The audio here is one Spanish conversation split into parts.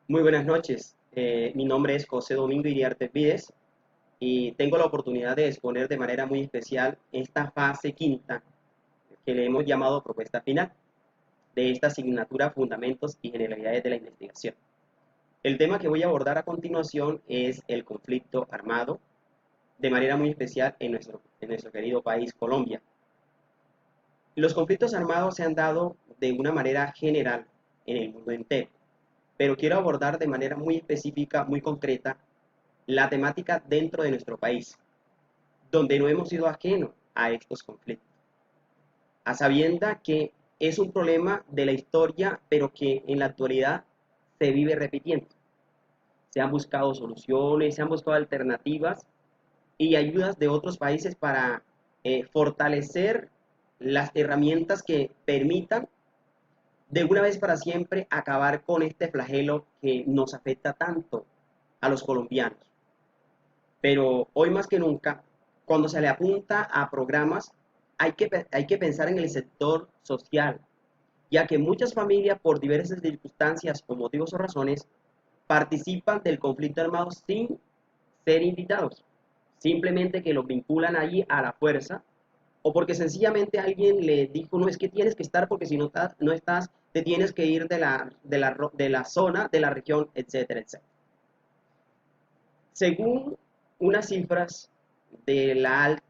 Muy buenas noches. Mi nombre es José Domingo Iriarte Vides y tengo la oportunidad de exponer de manera muy especial esta fase quinta que le hemos llamado propuesta final de esta asignatura Fundamentos y Generalidades de la Investigación. El tema que voy a abordar a continuación es el conflicto armado, de manera muy especial en nuestro querido país, Colombia. Los conflictos armados se han dado de una manera general en el mundo entero, pero quiero abordar de manera muy específica, muy concreta, la temática dentro de nuestro país, donde no hemos sido ajenos a estos conflictos, a sabienda que es un problema de la historia, pero que en la actualidad se vive repitiendo. Se han buscado soluciones, se han buscado alternativas y ayudas de otros países para fortalecer las herramientas que permitan de una vez para siempre acabar con este flagelo que nos afecta tanto a los colombianos. Pero hoy más que nunca, cuando se le apunta a programas, hay que pensar en el sector social, ya que muchas familias, por diversas circunstancias o motivos o razones, participan del conflicto armado sin ser invitados, simplemente que los vinculan allí a la fuerza, o porque sencillamente alguien le dijo, no es que tienes que estar porque si no estás, te tienes que ir de la zona, de la región, etcétera, etcétera. Según unas cifras de la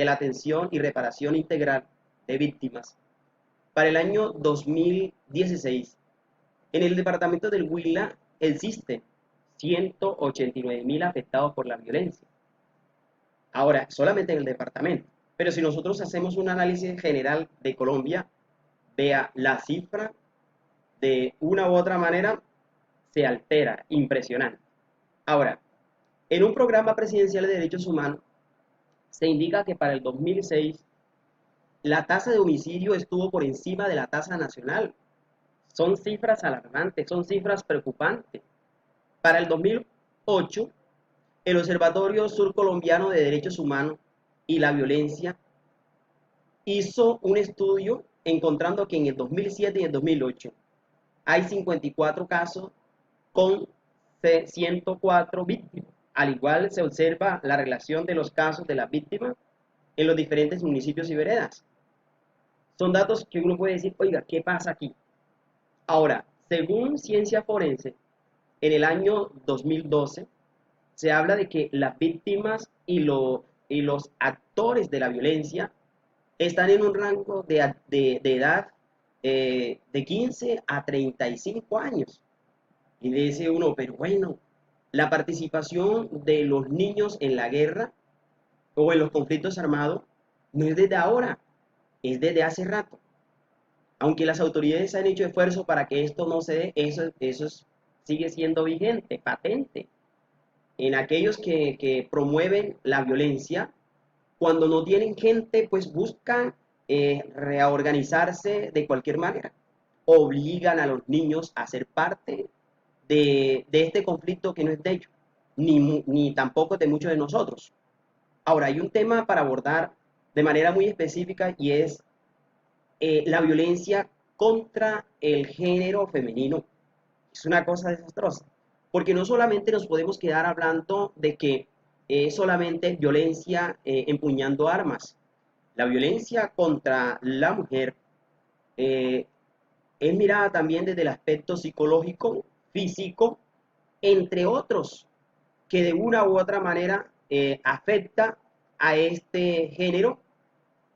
atención y reparación integral de víctimas, para el año 2016, en el departamento del Huila existen 189.000 afectados por la violencia. Ahora, solamente en el departamento. Pero si nosotros hacemos un análisis general de Colombia, vea la cifra de una u otra manera se altera, impresionante. Ahora, en un programa presidencial de derechos humanos se indica que para el 2006 la tasa de homicidio estuvo por encima de la tasa nacional. Son cifras alarmantes, son cifras preocupantes. Para el 2008, el Observatorio Surcolombiano de Derechos Humanos y la Violencia hizo un estudio encontrando que en el 2007 y el 2008 hay 54 casos con 104 víctimas. Al igual se observa la relación de los casos de las víctimas en los diferentes municipios y veredas. Son datos que uno puede decir, oiga, ¿qué pasa aquí? Ahora, según Ciencia Forense, en el año 2012 se habla de que las víctimas y los actores de la violencia están en un rango de edad de 15 a 35 años. Y le dice uno, pero bueno, la participación de los niños en la guerra o en los conflictos armados no es desde ahora, es desde hace rato. Aunque las autoridades han hecho esfuerzo para que esto no se dé, eso sigue siendo vigente, patente. En aquellos que promueven la violencia, cuando no tienen gente, pues buscan reorganizarse de cualquier manera. Obligan a los niños a ser parte de este conflicto que no es de ellos, ni tampoco de muchos de nosotros. Ahora, hay un tema para abordar de manera muy específica y es la violencia contra el género femenino. Es una cosa desastrosa, porque no solamente nos podemos quedar hablando de que es solamente violencia empuñando armas. La violencia contra la mujer eh, es mirada también desde el aspecto psicológico, físico, entre otros, que de una u otra manera afecta a este género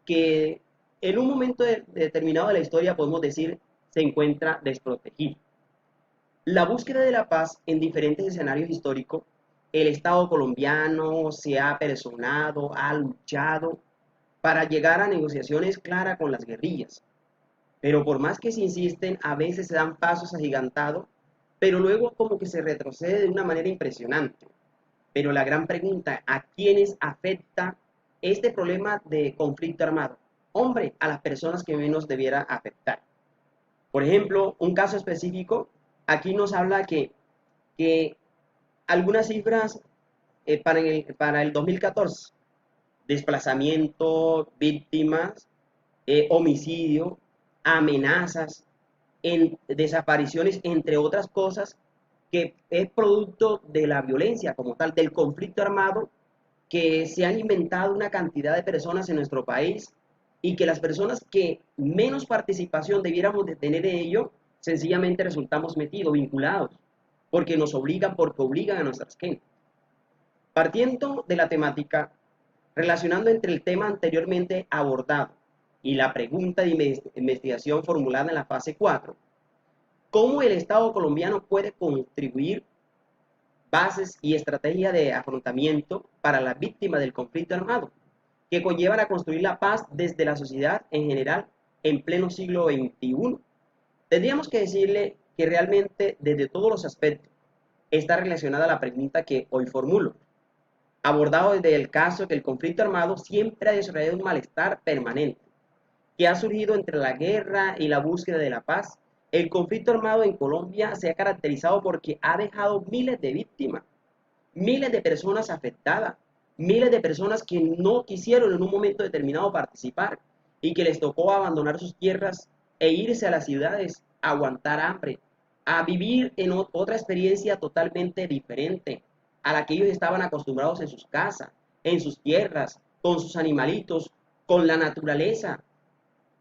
que en un momento determinado de la historia podemos decir se encuentra desprotegido. La búsqueda de la paz en diferentes escenarios históricos, el Estado colombiano se ha personado, ha luchado para llegar a negociaciones claras con las guerrillas. Pero por más que se insisten, a veces se dan pasos agigantados, pero luego como que se retrocede de una manera impresionante. Pero la gran pregunta, ¿a quiénes afecta este problema de conflicto armado? Hombre, a las personas que menos debiera afectar. Por ejemplo, un caso específico, aquí nos habla que algunas cifras para el 2014, desplazamiento, víctimas, homicidio, amenazas, desapariciones, entre otras cosas, que es producto de la violencia como tal, del conflicto armado, que se han inventado una cantidad de personas en nuestro país y que las personas que menos participación debiéramos de tener en ello, sencillamente resultamos metidos, vinculados, porque nos obligan, porque obligan a nuestras gentes. Partiendo de la temática, relacionando entre el tema anteriormente abordado y la pregunta de investigación formulada en la fase 4, ¿cómo el Estado colombiano puede contribuir bases y estrategias de afrontamiento para las víctimas del conflicto armado, que conllevan a construir la paz desde la sociedad en general en pleno siglo XXI? Tendríamos que decirle que realmente desde todos los aspectos está relacionada la pregunta que hoy formulo, abordado desde el caso que el conflicto armado siempre ha desarrollado un malestar permanente, que ha surgido entre la guerra y la búsqueda de la paz. El conflicto armado en Colombia se ha caracterizado porque ha dejado miles de víctimas, miles de personas afectadas, miles de personas que no quisieron en un momento determinado participar y que les tocó abandonar sus tierras e irse a las ciudades a aguantar hambre, a vivir en otra experiencia totalmente diferente a la que ellos estaban acostumbrados en sus casas, en sus tierras, con sus animalitos, con la naturaleza.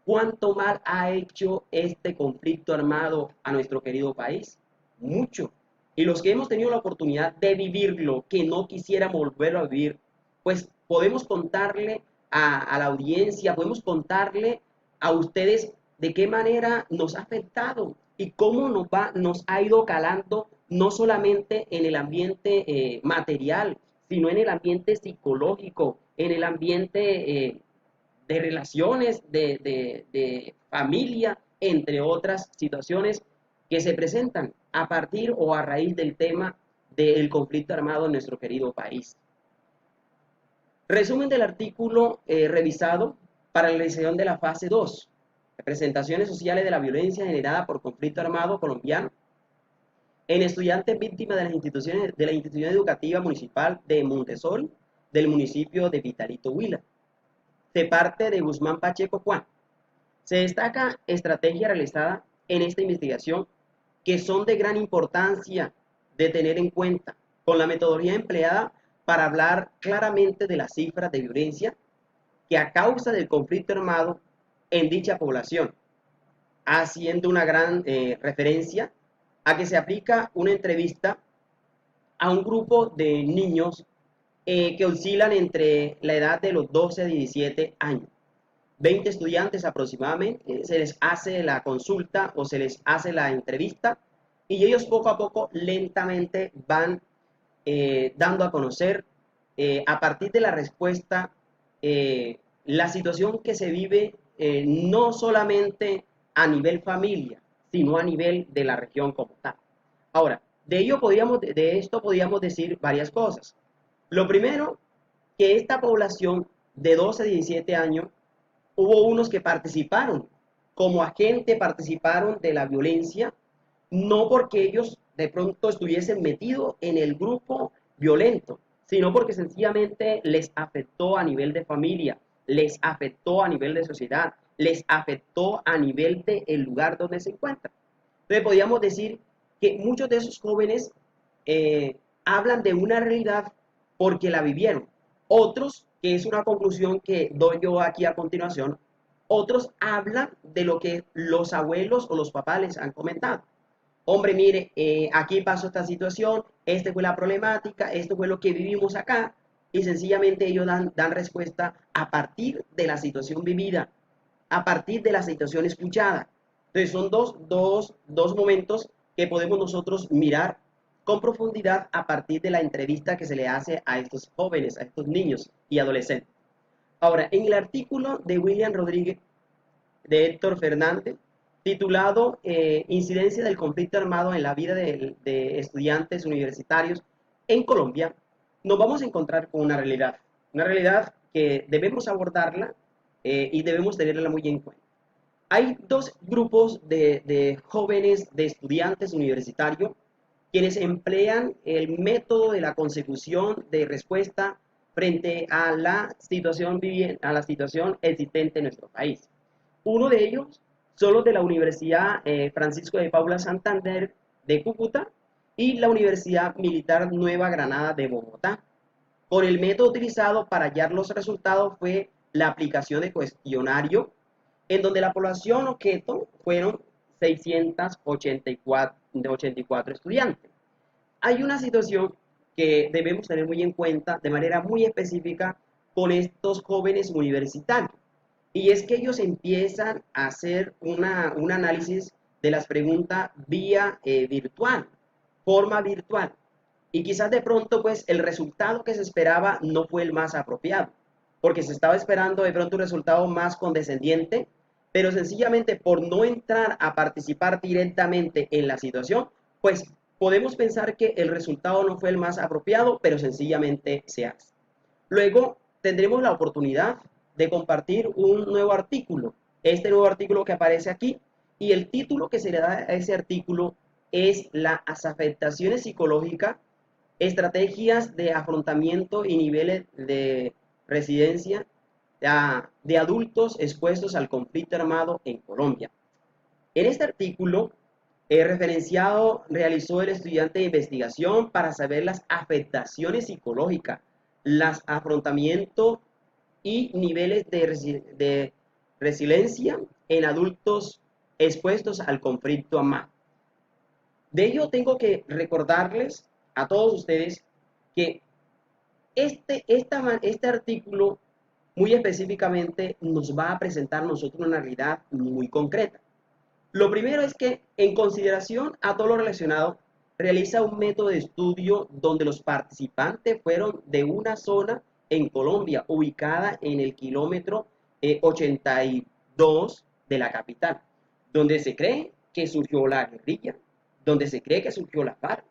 ¿Cuánto mal ha hecho este conflicto armado a nuestro querido país? Mucho. Y los que hemos tenido la oportunidad de vivirlo, que no quisiéramos volverlo a vivir, pues podemos contarle a la audiencia, podemos contarle a ustedes de qué manera nos ha afectado y cómo nos ha ido calando no solamente en el ambiente material, sino en el ambiente psicológico, en el ambiente de relaciones, de familia, entre otras situaciones que se presentan a partir o a raíz del tema del conflicto armado en nuestro querido país. Resumen del artículo revisado para la realización de la fase 2, representaciones sociales de la violencia generada por conflicto armado colombiano en estudiantes víctimas de la institución educativa municipal de Montessori del municipio de Pitalito, Huila. Se parte de Guzmán Pacheco Juan. Se destaca estrategia realizada en esta investigación que son de gran importancia de tener en cuenta con la metodología empleada para hablar claramente de las cifras de violencia que a causa del conflicto armado en dicha población, haciendo una gran referencia a que se aplica una entrevista a un grupo de niños que oscilan entre la edad de los 12 a 17 años. 20 estudiantes aproximadamente, se les hace la consulta o se les hace la entrevista y ellos poco a poco lentamente van dando a conocer a partir de la respuesta la situación que se vive no solamente a nivel familia, sino a nivel de la región como tal. Ahora, de esto podríamos decir varias cosas. Lo primero, que esta población de 12 a 17 años, hubo unos que participaron como agente, participaron de la violencia, no porque ellos de pronto estuviesen metidos en el grupo violento, sino porque sencillamente les afectó a nivel de familia, les afectó a nivel de sociedad, les afectó a nivel del lugar donde se encuentran. Entonces podríamos decir que muchos de esos jóvenes hablan de una realidad porque la vivieron. Otros, que es una conclusión que doy yo aquí a continuación, otros hablan de lo que los abuelos o los papás les han comentado. Hombre, mire, aquí pasó esta situación, esta fue la problemática, esto fue lo que vivimos acá, y sencillamente ellos dan respuesta a partir de la situación vivida, a partir de la situación escuchada. Entonces son dos momentos que podemos nosotros mirar con profundidad a partir de la entrevista que se le hace a estos jóvenes, a estos niños y adolescentes. Ahora, en el artículo de William Rodríguez, de Héctor Fernández, titulado Incidencia del conflicto armado en la vida de estudiantes universitarios en Colombia, nos vamos a encontrar con una realidad que debemos abordarla y debemos tenerla muy en cuenta. Hay dos grupos de jóvenes, de estudiantes universitarios, quienes emplean el método de la consecución de respuesta frente a la situación existente en nuestro país. Uno de ellos son los de la Universidad Francisco de Paula Santander de Cúcuta y la Universidad Militar Nueva Granada de Bogotá. Con el método utilizado para hallar los resultados fue la aplicación de cuestionario, en donde la población objeto fueron 684 estudiantes. Hay una situación que debemos tener muy en cuenta de manera muy específica con estos jóvenes universitarios. Y es que ellos empiezan a hacer un análisis de las preguntas vía virtual, forma virtual. Y quizás de pronto, pues, el resultado que se esperaba no fue el más apropiado, porque se estaba esperando de pronto un resultado más condescendiente, pero sencillamente por no entrar a participar directamente en la situación, pues podemos pensar que el resultado no fue el más apropiado, pero sencillamente se hace. Luego tendremos la oportunidad de compartir un nuevo artículo, este nuevo artículo que aparece aquí, y el título que se le da a ese artículo es las afectaciones psicológicas, estrategias de afrontamiento y niveles de residencia de adultos expuestos al conflicto armado en Colombia. En este artículo, referenciado realizó el estudiante de investigación para saber las afectaciones psicológicas, los afrontamientos y niveles de resiliencia en adultos expuestos al conflicto armado. De ello tengo que recordarles a todos ustedes que este artículo muy específicamente nos va a presentar nosotros una realidad muy concreta. Lo primero es que, en consideración a todo lo relacionado, realiza un método de estudio donde los participantes fueron de una zona en Colombia, ubicada en el kilómetro 82 de la capital, donde se cree que surgió la guerrilla, donde se cree que surgió la FARC,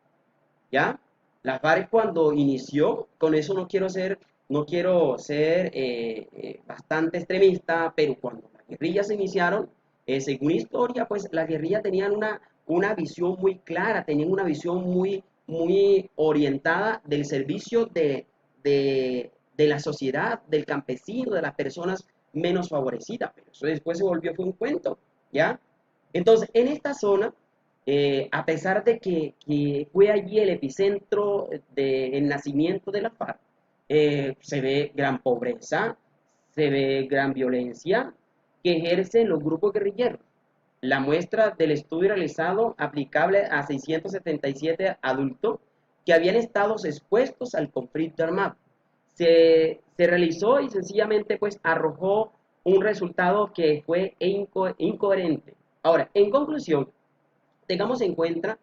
¿ya? La FARC cuando inició, con eso no quiero ser bastante extremista, pero cuando las guerrillas se iniciaron, según historia, pues las guerrillas tenían una visión muy clara, tenían una visión muy orientada del servicio de la sociedad, del campesino, de las personas menos favorecidas, pero eso después fue un cuento, ¿ya? Entonces, en esta zona, a pesar de que fue allí el epicentro del nacimiento de la FARC, se ve gran pobreza, se ve gran violencia que ejercen los grupos guerrilleros. La muestra del estudio realizado aplicable a 677 adultos que habían estado expuestos al conflicto armado. Se realizó y sencillamente pues arrojó un resultado que fue incoherente. Ahora, en conclusión, tengamos en cuenta,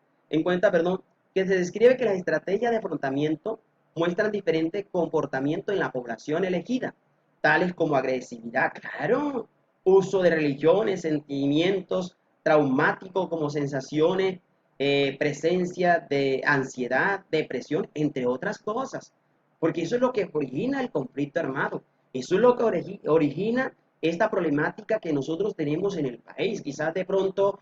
que se describe que las estrategias de afrontamiento muestran diferentes comportamientos en la población elegida, tales como agresividad, claro, uso de religiones, sentimientos traumáticos como sensaciones, presencia de ansiedad, depresión, entre otras cosas, porque eso es lo que origina el conflicto armado, eso es lo que origina esta problemática que nosotros tenemos en el país. Quizás de pronto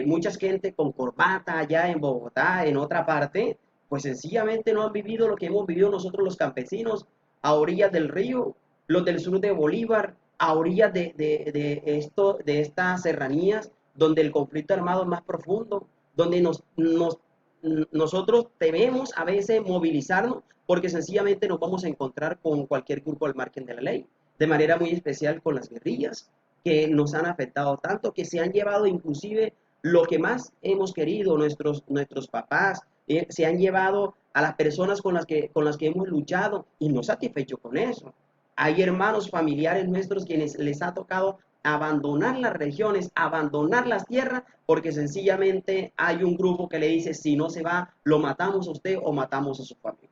mucha gente con corbata allá en Bogotá, en otra parte, pues sencillamente no han vivido lo que hemos vivido nosotros los campesinos a orillas del río, los del sur de Bolívar, a orillas de estas serranías donde el conflicto armado es más profundo, donde nosotros debemos a veces movilizarnos porque sencillamente nos vamos a encontrar con cualquier grupo al margen de la ley, de manera muy especial con las guerrillas que nos han afectado tanto, que se han llevado inclusive lo que más hemos querido, nuestros papás, se han llevado a las personas con las que hemos luchado y no satisfecho con eso. Hay hermanos familiares nuestros quienes les ha tocado abandonar las regiones, abandonar las tierras, porque sencillamente hay un grupo que le dice, si no se va, lo matamos a usted o matamos a su familia.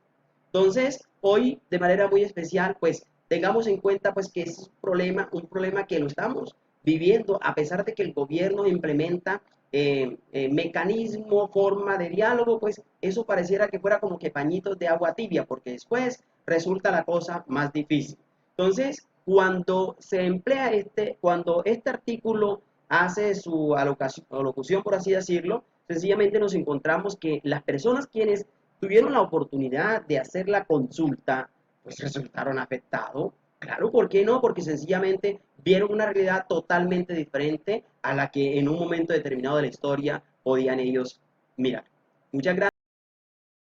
Entonces, hoy, de manera muy especial, pues tengamos en cuenta pues que es un problema que lo estamos viviendo, a pesar de que el gobierno implementa mecanismo, forma de diálogo, pues eso pareciera que fuera como que pañitos de agua tibia, porque después resulta la cosa más difícil. Entonces, cuando este artículo hace su alocución, por así decirlo, sencillamente nos encontramos que las personas quienes tuvieron la oportunidad de hacer la consulta, pues resultaron afectados. Claro, ¿por qué no? Porque sencillamente vieron una realidad totalmente diferente a la que en un momento determinado de la historia podían ellos mirar. Muchas gracias.